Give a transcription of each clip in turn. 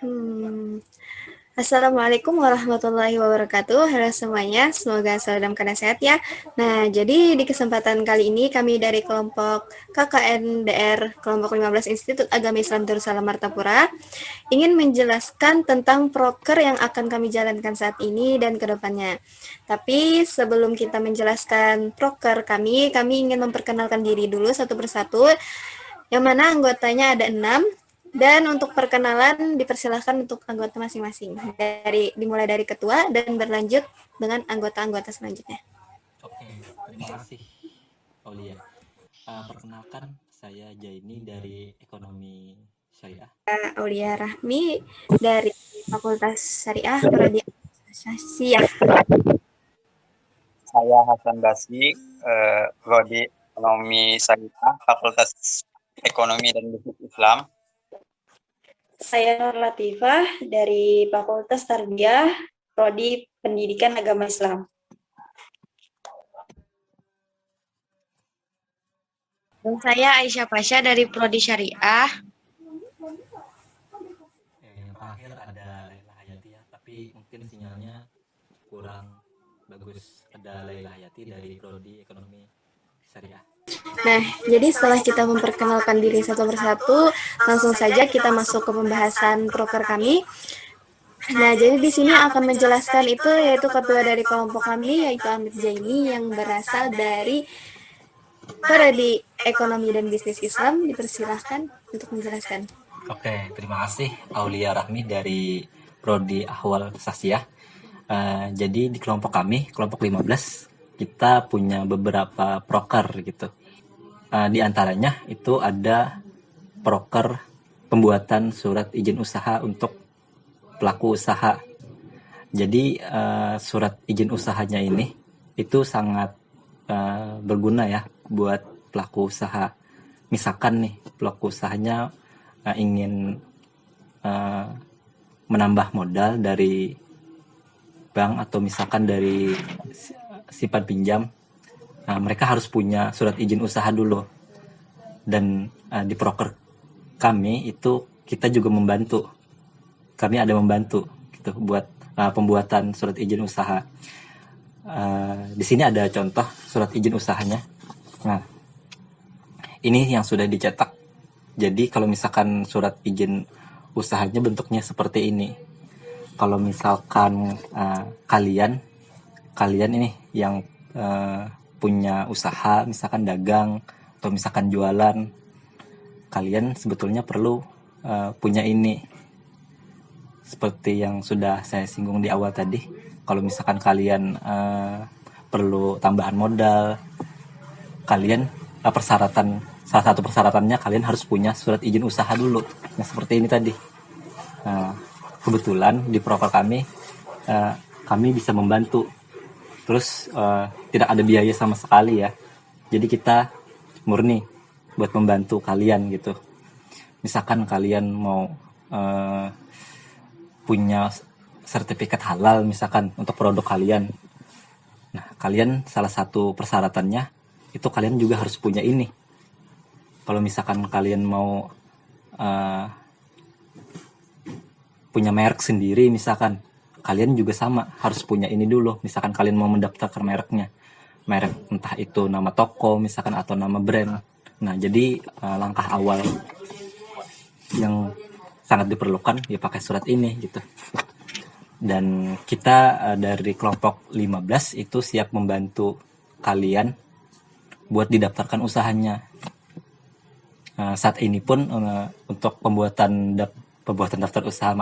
Hmm. Assalamualaikum warahmatullahi wabarakatuh. Halo semuanya, semoga selalu dalam keadaan sehat ya. Nah, jadi di kesempatan kali ini kami dari kelompok KKNDR kelompok 15 Institut Agama Islam Darussalam Martapura ingin menjelaskan tentang proker yang akan kami jalankan saat ini dan ke depannya. Tapi sebelum kita menjelaskan proker kami ingin memperkenalkan diri dulu satu persatu, yang mana anggotanya ada 6. Dan untuk perkenalan dipersilahkan untuk anggota masing-masing. Dimulai dari ketua dan berlanjut dengan anggota-anggota selanjutnya. Oke, terima kasih Aulia. Perkenalkan, saya Jaini dari Ekonomi Syariah. Aulia Rahmi dari Fakultas Syariah Prodi Syariah. Saya Hasan Basri, Prodi Ekonomi Syariah, Fakultas Ekonomi dan Bisnis Islam. Saya Nur Latifah dari Fakultas Tarbiyah, Prodi Pendidikan Agama Islam. Dan saya Aisyah Pasha dari Prodi Syariah. Yang terakhir ada Laila Hayati ya, tapi mungkin sinyalnya kurang bagus. Ada Laila Hayati dari Prodi Ekonomi Syariah. Nah, jadi setelah kita memperkenalkan diri satu persatu, langsung saja kita masuk ke pembahasan proker kami. Nah, jadi di sini akan menjelaskan itu yaitu ketua dari kelompok kami, yaitu Amit Jaini yang berasal dari Prodi Ekonomi dan Bisnis Islam. Dipersilahkan untuk menjelaskan. Oke, terima kasih Aulia Rahmi dari Prodi Ahwal Sasiyah. Jadi di kelompok kami, kelompok 15, kita punya beberapa proker gitu. Di antaranya itu ada proker pembuatan surat izin usaha untuk pelaku usaha. Jadi surat izin usahanya ini itu sangat berguna ya buat pelaku usaha. Misalkan nih pelaku usahanya ingin menambah modal dari bank atau misalkan dari simpan pinjam, mereka harus punya surat izin usaha dulu. Dan di proker kami itu kita juga membantu. Kami ada membantu gitu buat pembuatan surat izin usaha. Di sini ada contoh surat izin usahanya. Nah, ini yang sudah dicetak. Jadi kalau misalkan surat izin usahanya bentuknya seperti ini. Kalau misalkan kalian ini yang punya usaha, misalkan dagang atau misalkan jualan, kalian sebetulnya perlu punya ini. Seperti yang sudah saya singgung di awal tadi, kalau misalkan kalian perlu tambahan modal, kalian salah satu persyaratannya kalian harus punya surat izin usaha dulu. Nah, seperti ini tadi. Kebetulan di proker kami bisa membantu. Terus tidak ada biaya sama sekali ya. Jadi kita murni buat membantu kalian gitu. Misalkan kalian mau punya sertifikat halal misalkan untuk produk kalian. Nah, kalian salah satu persyaratannya itu kalian juga harus punya ini. Kalau misalkan kalian mau punya merek sendiri misalkan, kalian juga sama harus punya ini dulu. Misalkan kalian mau mendaftarkan mereknya, merek entah itu nama toko misalkan atau nama brand. Nah, jadi langkah awal yang sangat diperlukan ya pakai surat ini gitu. Dan kita dari kelompok 15 itu siap membantu kalian buat didaftarkan usahanya. Saat ini pun untuk pembuatan daftar usaha,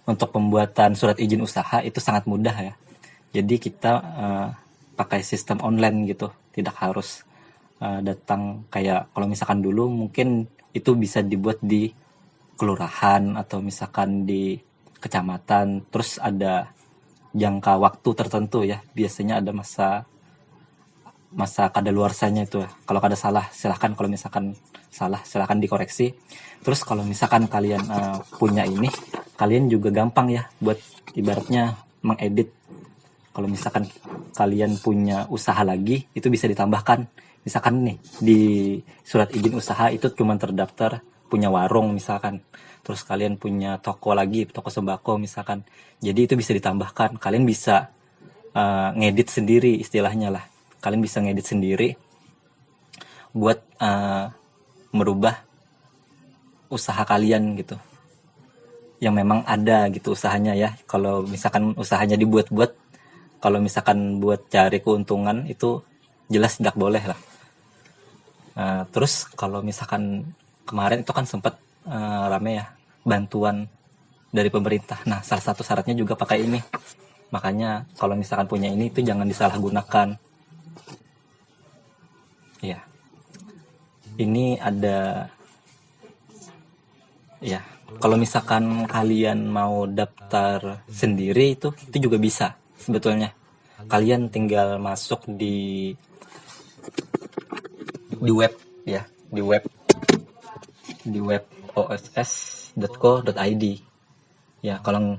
untuk pembuatan surat izin usaha itu sangat mudah ya. Jadi kita pakai sistem online gitu, tidak harus datang kayak kalau misalkan dulu mungkin itu bisa dibuat di kelurahan atau misalkan di kecamatan, terus ada jangka waktu tertentu ya, biasanya ada masa kadaluarsanya itu. Kalau ada salah silahkan, kalau misalkan salah silahkan dikoreksi. Terus kalau misalkan kalian punya ini, kalian juga gampang ya buat ibaratnya mengedit. Kalau misalkan kalian punya usaha lagi, itu bisa ditambahkan. Misalkan nih di surat izin usaha itu cuma terdaftar punya warung misalkan, terus kalian punya toko lagi, toko sembako misalkan. Jadi itu bisa ditambahkan. Kalian bisa ngedit sendiri istilahnya lah. Kalian bisa ngedit sendiri buat merubah usaha kalian gitu. Yang memang ada gitu usahanya ya. Kalau misalkan usahanya dibuat-buat, kalau misalkan buat cari keuntungan itu jelas tidak boleh lah. Terus kalau misalkan kemarin itu kan sempat rame ya bantuan dari pemerintah. Nah, salah satu syaratnya juga pakai ini. Makanya kalau misalkan punya ini itu jangan disalahgunakan. Ya. Ini ada ya, kalau misalkan kalian mau daftar sendiri itu juga bisa sebetulnya. Kalian tinggal masuk di web ya, di web oss.co.id. Ya, kalau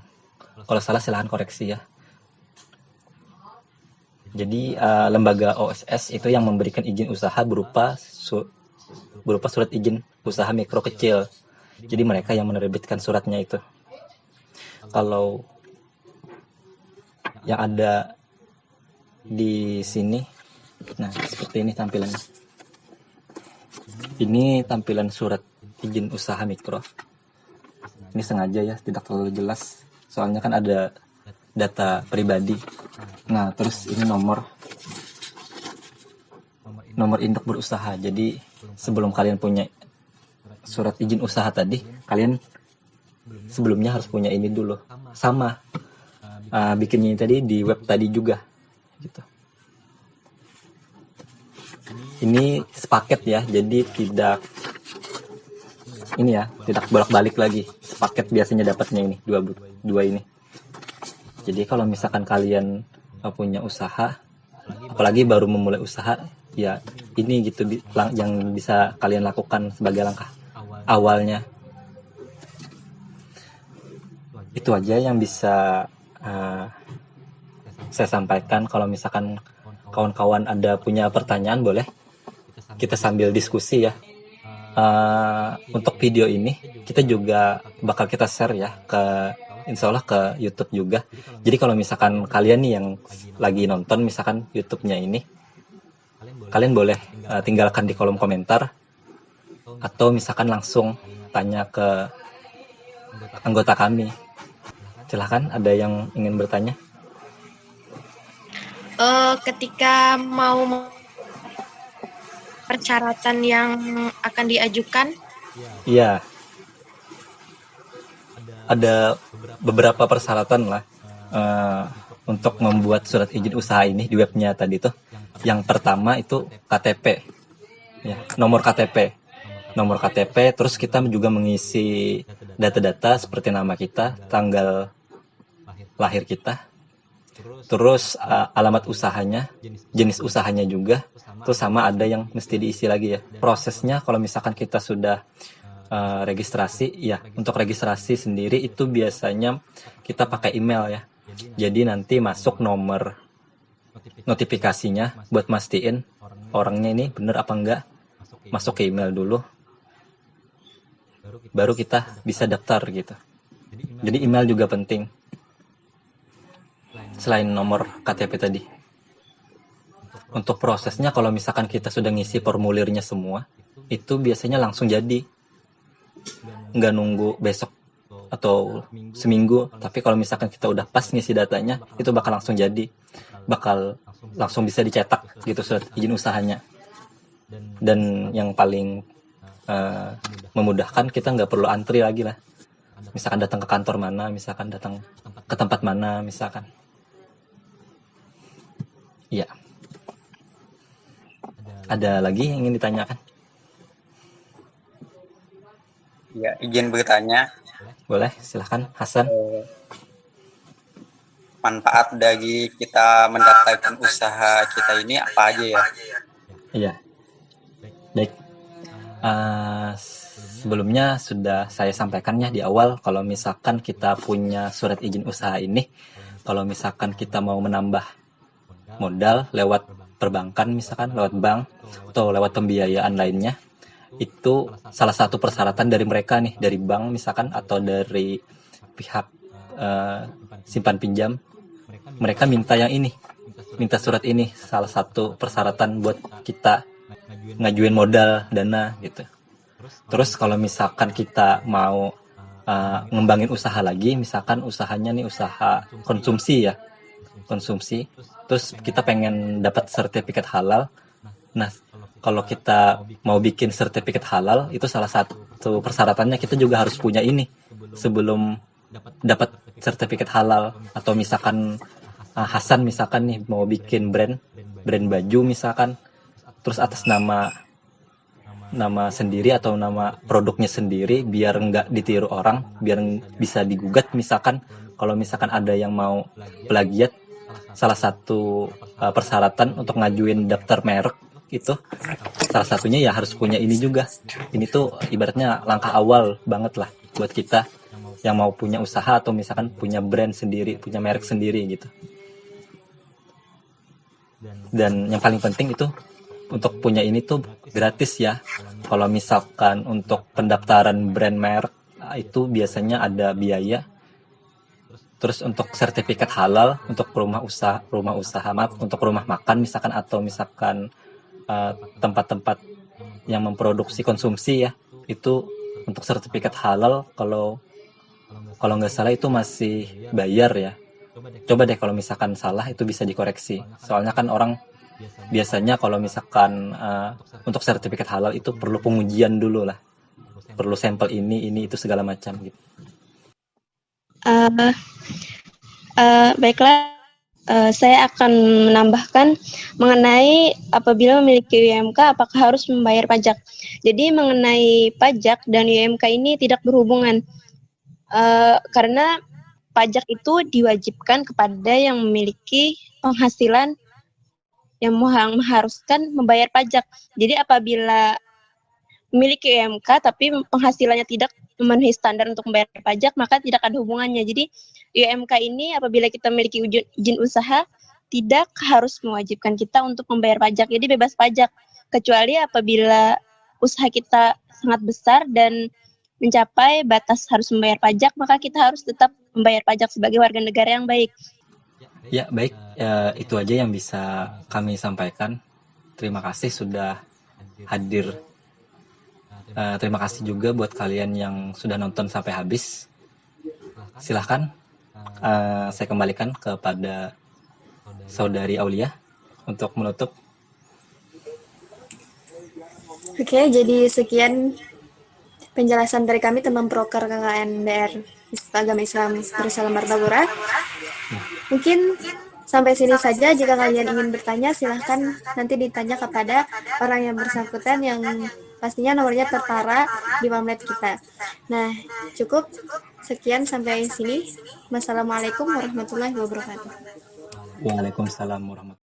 salah silahkan koreksi ya. Jadi lembaga OSS itu yang memberikan izin usaha berupa surat izin usaha mikro kecil. Jadi mereka yang menerbitkan suratnya itu. Kalau yang ada di sini, nah seperti ini tampilannya. Ini tampilan surat izin usaha mikro. Ini sengaja ya tidak terlalu jelas, soalnya kan ada data pribadi. Nah, terus ini nomor induk berusaha. Jadi sebelum kalian punya surat izin usaha tadi, kalian sebelumnya harus punya ini dulu. Sama bikinnya tadi di web tadi juga gitu. Ini sepaket ya, jadi tidak bolak-balik lagi. Sepaket biasanya dapatnya ini dua ini. Jadi kalau misalkan kalian punya usaha, apalagi baru memulai usaha, ya ini gitu yang bisa kalian lakukan sebagai langkah awalnya. Itu aja yang bisa saya sampaikan. Kalau misalkan kawan-kawan ada punya pertanyaan, boleh kita sambil diskusi ya. Untuk video ini kita juga bakal kita share ya insya Allah ke YouTube juga. Jadi kalau misalkan kalian nih yang lagi nonton misalkan YouTube-nya ini, kalian boleh tinggalkan di kolom komentar, atau misalkan langsung tanya ke anggota kami. Silahkan, ada yang ingin bertanya? Ketika mau persyaratan yang akan diajukan? Iya. Ada beberapa persyaratan lah untuk membuat surat izin usaha ini di webnya tadi tuh. Yang pertama itu KTP, ya, nomor KTP. Terus kita juga mengisi data-data seperti nama kita, tanggal lahir kita, terus alamat usahanya, jenis usahanya juga, terus sama ada yang mesti diisi lagi ya. Prosesnya kalau misalkan kita sudah registrasi, ya untuk registrasi sendiri itu biasanya kita pakai email ya. Jadi nanti masuk nomor notifikasinya buat mastiin orangnya ini bener apa enggak, masuk ke email dulu, baru kita bisa daftar gitu. Jadi email juga penting selain nomor KTP tadi. Untuk prosesnya kalau misalkan kita sudah ngisi formulirnya semua, itu biasanya langsung jadi, nggak nunggu besok atau seminggu. Tapi kalau misalkan kita udah pas ngisi datanya, itu bakal langsung jadi, bakal langsung bisa dicetak gitu surat izin usahanya. Dan yang paling memudahkan, kita nggak perlu antri lagi lah. Misalkan datang ke kantor mana, misalkan datang ke tempat mana, misalkan. Iya. Ada lagi yang ingin ditanyakan? Ya, izin bertanya. Boleh, silahkan Hasan. Manfaat dari kita mendaftarkan usaha kita ini apa aja ya? Iya. Baik. Sebelumnya sudah saya sampaikan ya di awal, kalau misalkan kita punya surat izin usaha ini, kalau misalkan kita mau menambah modal lewat perbankan, misalkan lewat bank atau lewat pembiayaan lainnya, itu salah satu persyaratan dari mereka nih, dari bank misalkan atau dari pihak simpan pinjam, mereka minta yang ini, minta surat ini, salah satu persyaratan buat kita ngajuin modal dana gitu. Terus kalau misalkan kita mau ngembangin usaha lagi, misalkan usahanya nih usaha konsumsi ya, konsumsi, terus kita pengen dapat sertifikat halal. Nah, kalau kita mau bikin sertifikat halal, itu salah satu persyaratannya kita juga harus punya ini sebelum dapat sertifikat halal. Atau misalkan Hasan misalkan nih mau bikin brand baju misalkan, terus atas nama sendiri atau nama produknya sendiri, biar nggak ditiru orang, biar bisa digugat misalkan kalau misalkan ada yang mau plagiat. Salah satu persyaratan untuk ngajuin daftar merek itu salah satunya ya harus punya ini juga. Ini tuh ibaratnya langkah awal banget lah buat kita yang mau punya usaha atau misalkan punya brand sendiri, punya merek sendiri gitu. Dan yang paling penting itu untuk punya ini tuh gratis ya. Kalau misalkan untuk pendaftaran brand merek itu biasanya ada biaya. Terus untuk sertifikat halal untuk rumah usaha maaf, untuk rumah makan misalkan atau misalkan tempat-tempat yang memproduksi konsumsi ya, itu untuk sertifikat halal kalau nggak salah itu masih bayar ya. Coba deh kalau misalkan salah itu bisa dikoreksi. Soalnya kan orang biasanya kalau misalkan untuk sertifikat halal itu perlu pengujian dulu lah, perlu sampel ini itu segala macam gitu. Baiklah, saya akan menambahkan mengenai apabila memiliki UMK apakah harus membayar pajak. Jadi mengenai pajak dan UMK ini tidak berhubungan, karena pajak itu diwajibkan kepada yang memiliki penghasilan yang mengharuskan membayar pajak. Jadi apabila memiliki UMK tapi penghasilannya tidak memenuhi standar untuk membayar pajak, maka tidak ada hubungannya. Jadi UMK ini apabila kita memiliki izin usaha tidak harus mewajibkan kita untuk membayar pajak. Jadi bebas pajak, kecuali apabila usaha kita sangat besar dan mencapai batas harus membayar pajak, maka kita harus tetap membayar pajak sebagai warga negara yang baik. Ya baik, itu aja yang bisa kami sampaikan. Terima kasih sudah hadir. Terima kasih juga buat kalian yang sudah nonton sampai habis. Silahkan saya kembalikan kepada Saudari Aulia untuk menutup. Oke, jadi sekian penjelasan dari kami teman proker KKN DR Agama Islam Darussalam Martapura. Mungkin sampai sini saja. Jika kalian ingin bertanya, silahkan nanti ditanya kepada orang yang bersangkutan yang pastinya nomornya tertara di pamflet kita. Nah, cukup. Sekian sampai sini. Wassalamualaikum warahmatullahi wabarakatuh. Waalaikumsalam warahmatullahi wabarakatuh.